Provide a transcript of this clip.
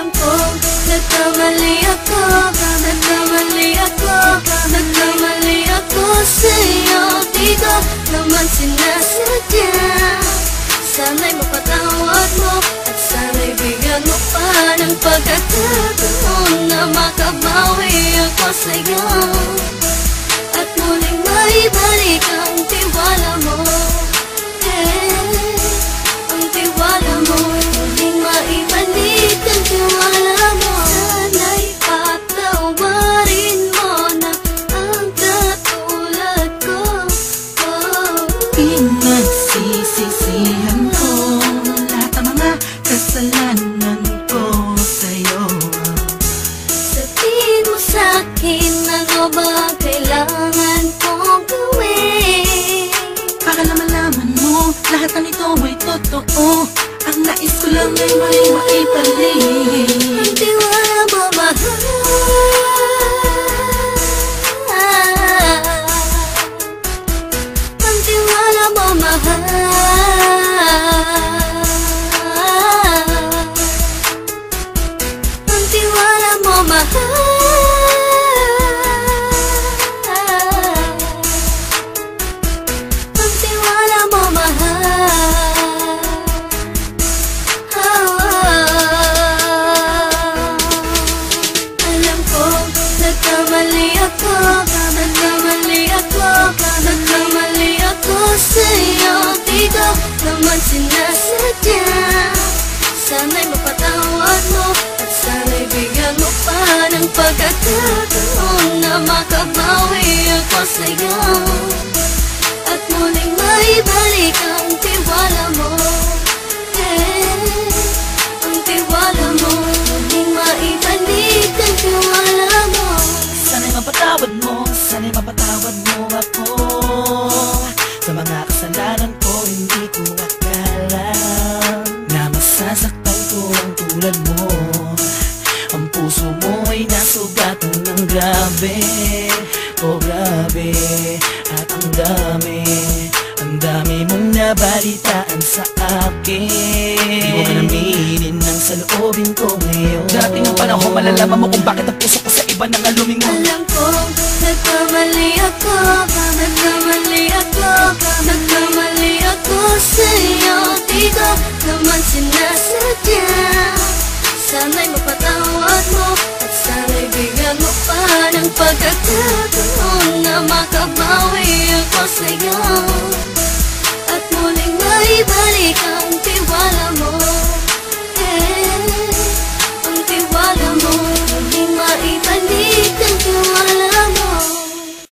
Alam kong nagkamali ako, nagkamali ako, nagkamali ako sa'yo. Di ko naman sinasadya. Sana'y mapatawad mo at sana'y bigyan mo pa ng pagkakataon na makabawi ako sa'yo at muling maibalik ang tiwala mo. Ang tiwala mo, muling maibalik ang tiwala mo. Sana'y patawarin mo na ang katulad ko. Pinagsisisihan ko lahat ng mga kasalanan ko sa'yo. Sabihin mo sa'kin ano ba kailangan kong gawin Para malaman mo lahat ng ito ay totoo. Ang nais ko lang ay maibalik ang tiwala mo, mahal. Ang tiwala mo, mahal. Ang tiwala mo, mahal. Ang tiwala mo, mahal. Alam kong nagkamali ako, nagkamali ako, nagkamali ako sa'yo. Di ko naman sinasadya. Sana'y mapatawad mo at sana'y bigyan mo pa ng pagkakataon na makabawi ako sa'yo at muling maibalik ang tiwala mo. Ang tiwala mo, muling maibalik ang tiwala mo. Sana'y mapatawad mo ako sa mga kasalanan ko. Hindi ko akala na masasaktan ko ang tulad mo. Ang puso mo ay nasugatan ng grabe, oh grabe. At ang dami mong nabalitaan sa akin. Di mo ka naminin ng saloobin ko ngayon. Darating ang panahon, malalaman mo kung bakit ang puso ko sa iba nang alumingon. Alam kong nagkamali ako, nagkamali ako, nagkamali ako sa'yo. Di ko naman sinasadya. Sana'y mapatawad mo at sana'y bigyan mo pa ng pagkakataon na makabawi ako sa'yo